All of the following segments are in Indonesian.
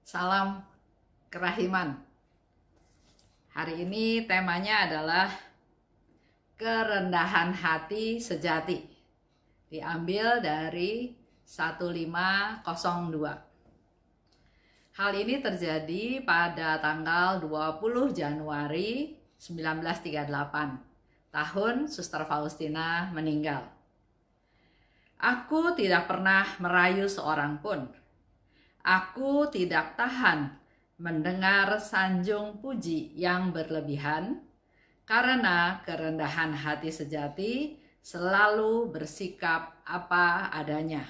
Salam kerahiman. Hari ini temanya adalah kerendahan hati sejati. Diambil dari 1502. Hal ini terjadi pada tanggal 20 Januari 1938. Tahun Suster Faustina meninggal. Aku tidak pernah merayu seorang pun. Aku tidak tahan mendengar sanjung puji yang berlebihan, karena kerendahan hati sejati selalu bersikap apa adanya.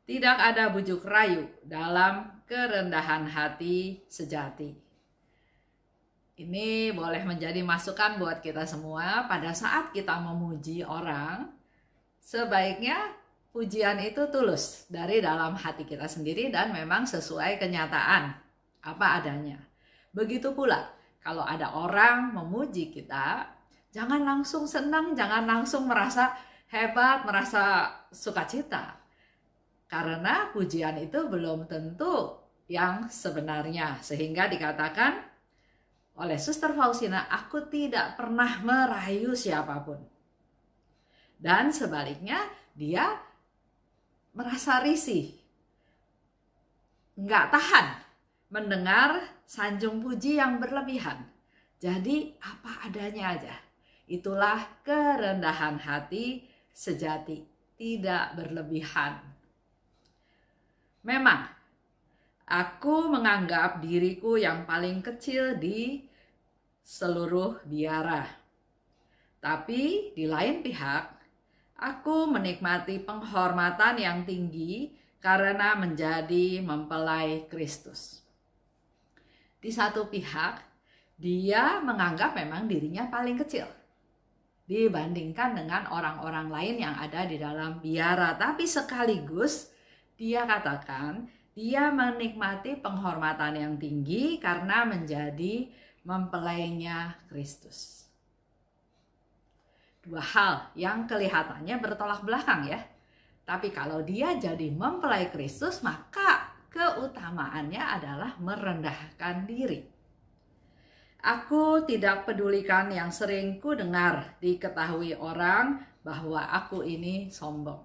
Tidak ada bujuk rayu dalam kerendahan hati sejati. Ini boleh menjadi masukan buat kita semua pada saat kita memuji orang, sebaiknya pujian itu tulus dari dalam hati kita sendiri dan memang sesuai kenyataan apa adanya. Begitu pula kalau ada orang memuji kita, jangan langsung senang, jangan langsung merasa hebat, merasa sukacita. Karena pujian itu belum tentu yang sebenarnya. Sehingga dikatakan oleh Suster Faustina, aku tidak pernah merayu siapapun. Dan sebaliknya, dia merasa risih, nggak tahan mendengar sanjung puji yang berlebihan. Jadi apa adanya aja. Itulah kerendahan hati sejati, tidak berlebihan. Memang, aku menganggap diriku yang paling kecil di seluruh biara. Tapi di lain pihak, aku menikmati penghormatan yang tinggi karena menjadi mempelai Kristus. Di satu pihak, dia menganggap memang dirinya paling kecil dibandingkan dengan orang-orang lain yang ada di dalam biara. Tapi sekaligus dia katakan dia menikmati penghormatan yang tinggi karena menjadi mempelainya Kristus. Dua hal yang kelihatannya bertolak belakang ya. Tapi kalau dia jadi mempelai Kristus, maka keutamaannya adalah merendahkan diri. Aku tidak pedulikan yang sering ku dengar diketahui orang bahwa aku ini sombong.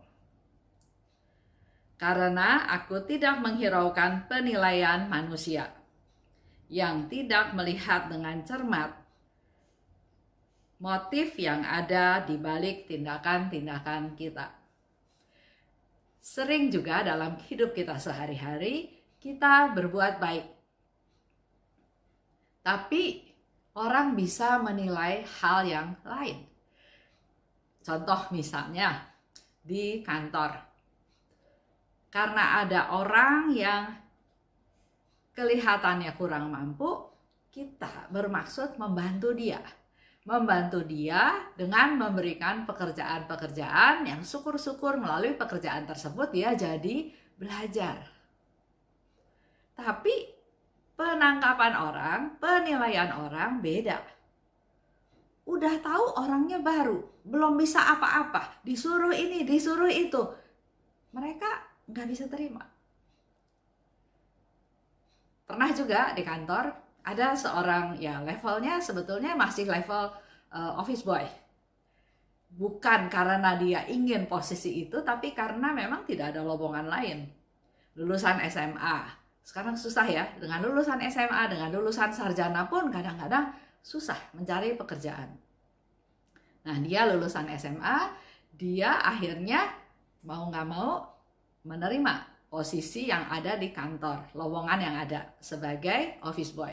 Karena aku tidak menghiraukan penilaian manusia yang tidak melihat dengan cermat motif yang ada di balik tindakan-tindakan kita. Sering juga dalam hidup kita sehari-hari, kita berbuat baik. Tapi orang bisa menilai hal yang lain. Contoh misalnya di kantor. Karena ada orang yang kelihatannya kurang mampu, kita bermaksud membantu dia. Membantu dia dengan memberikan pekerjaan-pekerjaan yang syukur-syukur melalui pekerjaan tersebut dia jadi belajar. Tapi penangkapan orang, penilaian orang beda. Udah tahu orangnya baru, belum bisa apa-apa, disuruh ini, disuruh itu. Mereka nggak bisa terima. Pernah juga di kantor, ada seorang ya levelnya sebetulnya masih level office boy. Bukan karena dia ingin posisi itu, tapi karena memang tidak ada lowongan lain. Lulusan SMA. Sekarang susah ya, dengan lulusan SMA, dengan lulusan sarjana pun kadang-kadang susah mencari pekerjaan. Nah, dia lulusan SMA, dia akhirnya mau nggak mau menerima posisi yang ada di kantor, lowongan yang ada sebagai office boy.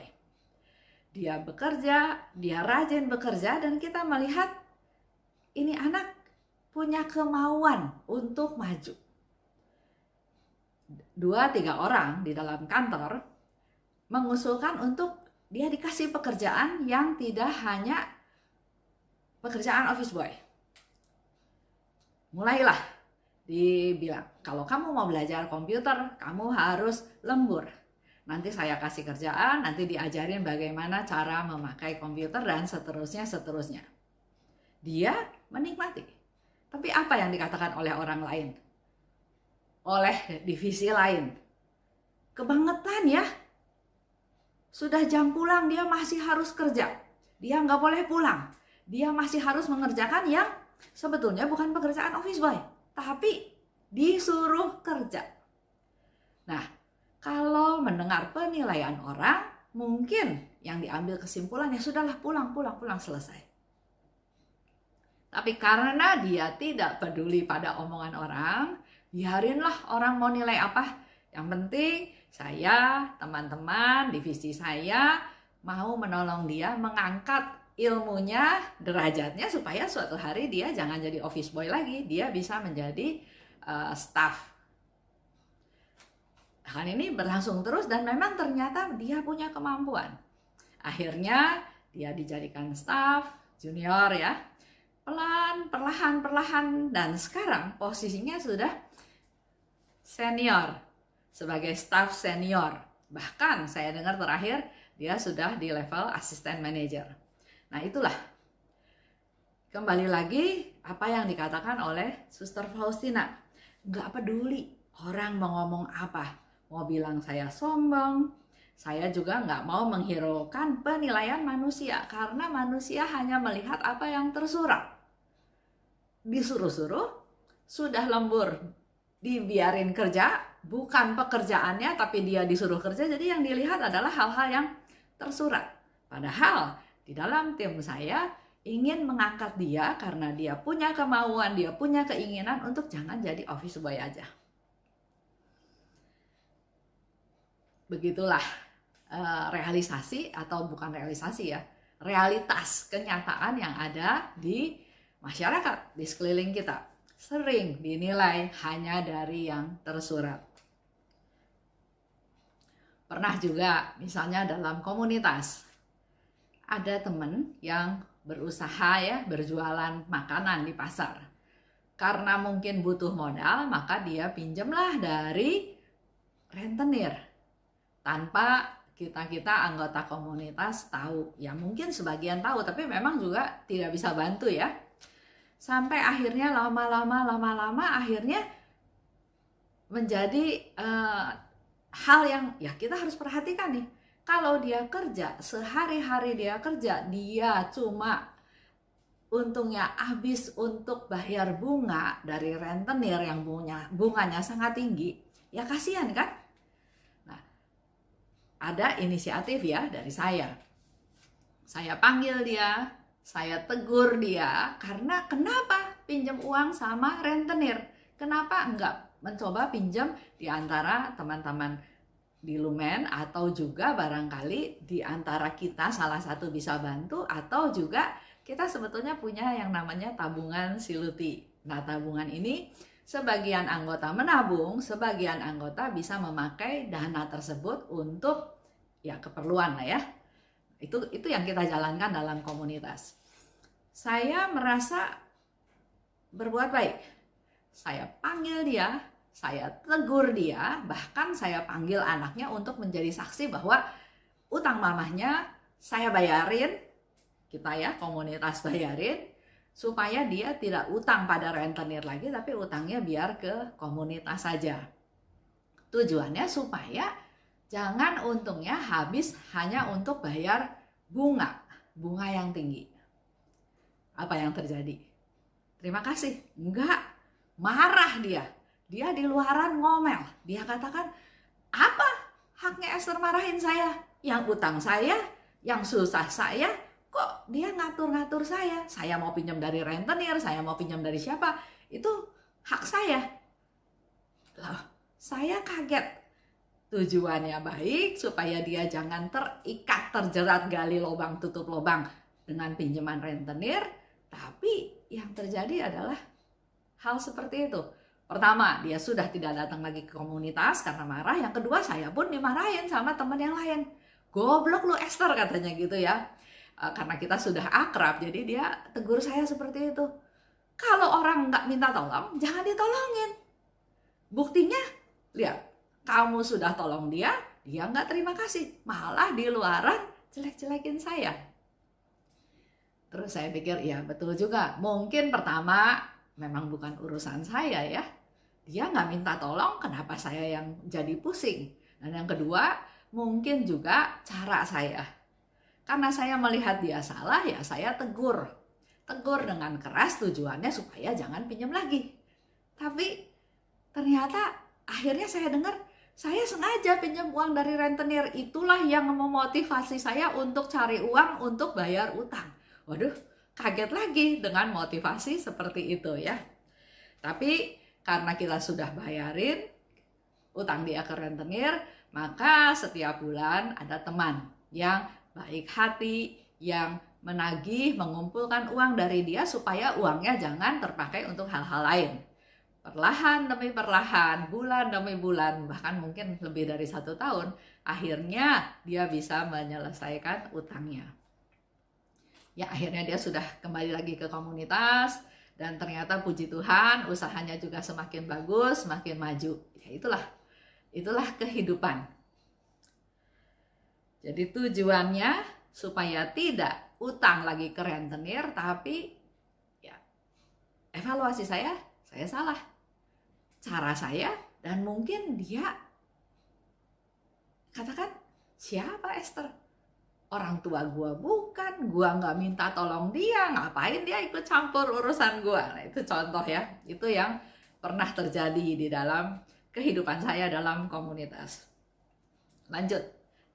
Dia bekerja, dia rajin bekerja, dan kita melihat ini anak punya kemauan untuk maju. 2-3 orang di dalam kantor mengusulkan untuk dia dikasih pekerjaan yang tidak hanya pekerjaan office boy. Mulailah dibilang, kalau kamu mau belajar komputer, kamu harus lembur. Nanti saya kasih kerjaan, nanti diajarin bagaimana cara memakai komputer dan seterusnya. Dia menikmati. Tapi apa yang dikatakan oleh orang lain? Oleh divisi lain. kebangetan ya. Sudah jam pulang dia masih harus kerja. Dia nggak boleh pulang. Dia masih harus mengerjakan yang sebetulnya bukan pekerjaan office boy, tapi disuruh kerja. Nah, kalau mendengar penilaian orang, mungkin yang diambil kesimpulan ya sudahlah, pulang, selesai. Tapi karena dia tidak peduli pada omongan orang, biarinlah orang mau nilai apa. Yang penting saya, teman-teman, divisi saya mau menolong dia mengangkat ilmunya, derajatnya, supaya suatu hari dia jangan jadi office boy lagi, dia bisa menjadi staff. Kan ini berlangsung terus dan memang ternyata dia punya kemampuan. Akhirnya dia dijadikan staff junior ya. Perlahan, dan sekarang posisinya sudah senior, sebagai staff senior. Bahkan saya dengar terakhir dia sudah di level assistant manager. Nah itulah, kembali lagi apa yang dikatakan oleh Suster Faustina. Nggak peduli orang mau ngomong apa, mau bilang saya sombong. Saya juga nggak mau menghiraukan penilaian manusia, karena manusia hanya melihat apa yang tersurat. Disuruh-suruh, sudah lembur, dibiarin kerja, bukan pekerjaannya tapi dia disuruh kerja, jadi yang dilihat adalah hal-hal yang tersurat. Padahal di dalam tim saya ingin mengangkat dia karena dia punya kemauan, dia punya keinginan untuk jangan jadi office boy aja. Begitulah realisasi, atau bukan realisasi ya, realitas kenyataan yang ada di masyarakat di sekeliling kita. Sering dinilai hanya dari yang tersurat. Pernah juga misalnya dalam komunitas, ada teman yang berusaha ya, berjualan makanan di pasar. Karena mungkin butuh modal, maka dia pinjamlah dari rentenir. Tanpa kita anggota komunitas tahu. Ya mungkin sebagian tahu, tapi memang juga tidak bisa bantu ya. Sampai akhirnya lama-lama akhirnya menjadi hal yang ya kita harus perhatikan nih. Kalau dia kerja, sehari-hari dia kerja, dia cuma untungnya habis untuk bayar bunga dari rentenir yang bunganya sangat tinggi, ya kasihan kan? Nah, ada inisiatif ya dari saya. Saya panggil dia, saya tegur dia, karena kenapa pinjam uang sama rentenir? Kenapa enggak mencoba pinjam di antara teman-teman di Lumen, atau juga barangkali di antara kita salah satu bisa bantu, atau juga kita sebetulnya punya yang namanya tabungan Siluti. Nah, tabungan ini sebagian anggota menabung, sebagian anggota bisa memakai dana tersebut untuk ya keperluan lah ya. Itu yang kita jalankan dalam komunitas. Saya merasa berbuat baik. Saya panggil dia, saya tegur dia, bahkan saya panggil anaknya untuk menjadi saksi bahwa utang mamahnya saya bayarin, kita ya komunitas bayarin, supaya dia tidak utang pada rentenir lagi, tapi utangnya biar ke komunitas saja. Tujuannya supaya jangan untungnya habis hanya untuk bayar bunga yang tinggi. Apa yang terjadi? Terima kasih. Enggak, marah dia. Dia di luaran ngomel. Dia katakan, apa haknya Esther marahin saya? Yang utang saya, yang susah saya, kok dia ngatur-ngatur saya? Saya mau pinjam dari rentenir, saya mau pinjam dari siapa? Itu hak saya. Loh, saya kaget. Tujuannya baik, supaya dia jangan terikat, terjerat, gali lubang, tutup lubang dengan pinjaman rentenir. Tapi yang terjadi adalah hal seperti itu. Pertama, dia sudah tidak datang lagi ke komunitas karena marah. Yang kedua, saya pun dimarahin sama teman yang lain. Goblok lu Esther, katanya gitu ya. Karena kita sudah akrab, jadi dia tegur saya seperti itu. Kalau orang nggak minta tolong, jangan ditolongin. Buktinya, lihat, kamu sudah tolong dia nggak terima kasih. Malah di luaran jelek-jelekin saya. Terus saya pikir, ya betul juga. Mungkin pertama memang bukan urusan saya ya. Dia nggak minta tolong, kenapa saya yang jadi pusing? Dan yang kedua, mungkin juga cara saya. Karena saya melihat dia salah, ya saya tegur. Tegur dengan keras, tujuannya supaya jangan pinjam lagi. Tapi ternyata akhirnya saya dengar, saya sengaja pinjam uang dari rentenir. Itulah yang memotivasi saya untuk cari uang untuk bayar utang. Waduh, kaget lagi dengan motivasi seperti itu ya. Tapi karena kita sudah bayarin utang dia ke rentenir, maka setiap bulan ada teman yang baik hati, yang menagih, mengumpulkan uang dari dia supaya uangnya jangan terpakai untuk hal-hal lain. Perlahan demi perlahan, bulan demi bulan, bahkan mungkin lebih dari 1 tahun, akhirnya dia bisa menyelesaikan utangnya. Ya, akhirnya dia sudah kembali lagi ke komunitas, dan ternyata puji Tuhan usahanya juga semakin bagus, semakin maju. Ya, itulah kehidupan. Jadi tujuannya supaya tidak utang lagi ke rentenir, tapi ya evaluasi saya salah. Cara saya, dan mungkin dia katakan, siapa Esther? Orang tua gua bukan, gua nggak minta tolong dia, ngapain dia ikut campur urusan gua? Nah, itu contoh ya, itu yang pernah terjadi di dalam kehidupan saya dalam komunitas. Lanjut,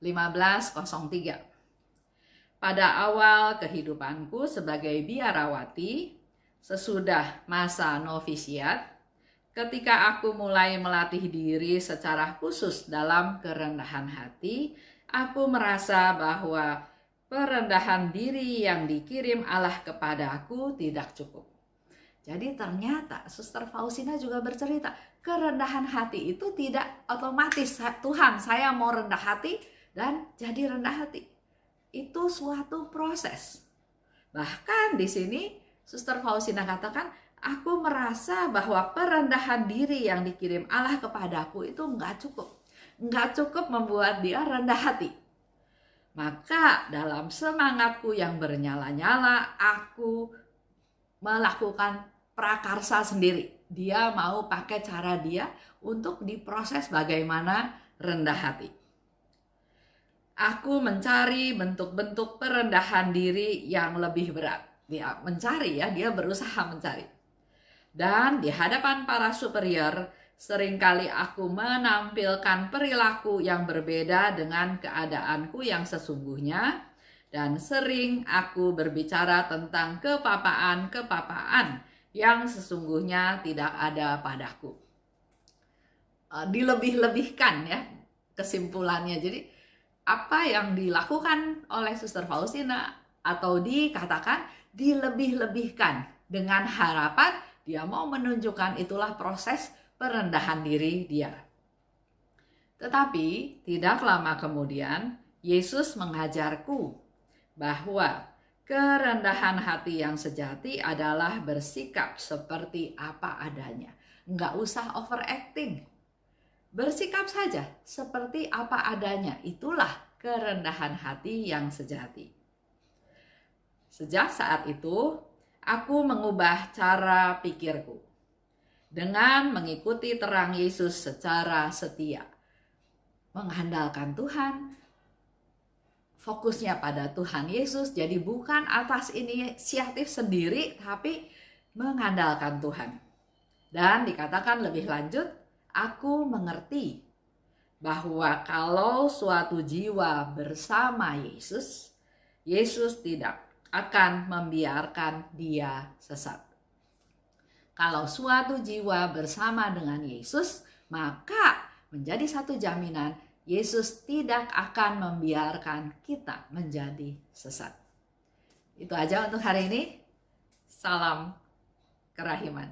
1503. Pada awal kehidupanku sebagai biarawati, sesudah masa novisiat, ketika aku mulai melatih diri secara khusus dalam kerendahan hati, aku merasa bahwa perendahan diri yang dikirim Allah kepadaku tidak cukup. Jadi ternyata Suster Faustina juga bercerita, kerendahan hati itu tidak otomatis, Tuhan saya mau rendah hati dan jadi rendah hati. Itu suatu proses. Bahkan di sini Suster Faustina katakan, aku merasa bahwa perendahan diri yang dikirim Allah kepadaku itu nggak cukup membuat dia rendah hati. Maka dalam semangatku yang bernyala-nyala, aku melakukan prakarsa sendiri. Dia mau pakai cara dia untuk diproses bagaimana rendah hati. Aku mencari bentuk-bentuk perendahan diri yang lebih berat. Dia berusaha mencari. Dan di hadapan para superior, seringkali aku menampilkan perilaku yang berbeda dengan keadaanku yang sesungguhnya, dan sering aku berbicara tentang kepapaan yang sesungguhnya tidak ada padaku. Dilebih-lebihkan ya kesimpulannya. Jadi apa yang dilakukan oleh Suster Faustina atau dikatakan dilebih-lebihkan dengan harapan dia mau menunjukkan itulah proses perendahan diri dia. Tetapi tidak lama kemudian Yesus mengajarku bahwa kerendahan hati yang sejati adalah bersikap seperti apa adanya. Nggak usah overacting. Bersikap saja seperti apa adanya. Itulah kerendahan hati yang sejati. Sejak saat itu, aku mengubah cara pikirku dengan mengikuti terang Yesus secara setia. Mengandalkan Tuhan, fokusnya pada Tuhan Yesus, jadi bukan atas inisiatif sendiri, tapi mengandalkan Tuhan. Dan dikatakan lebih lanjut, aku mengerti bahwa kalau suatu jiwa bersama Yesus, Yesus tidak akan membiarkan dia sesat. Kalau suatu jiwa bersama dengan Yesus, maka menjadi satu jaminan Yesus tidak akan membiarkan kita menjadi sesat. Itu aja untuk hari ini. Salam kerahiman.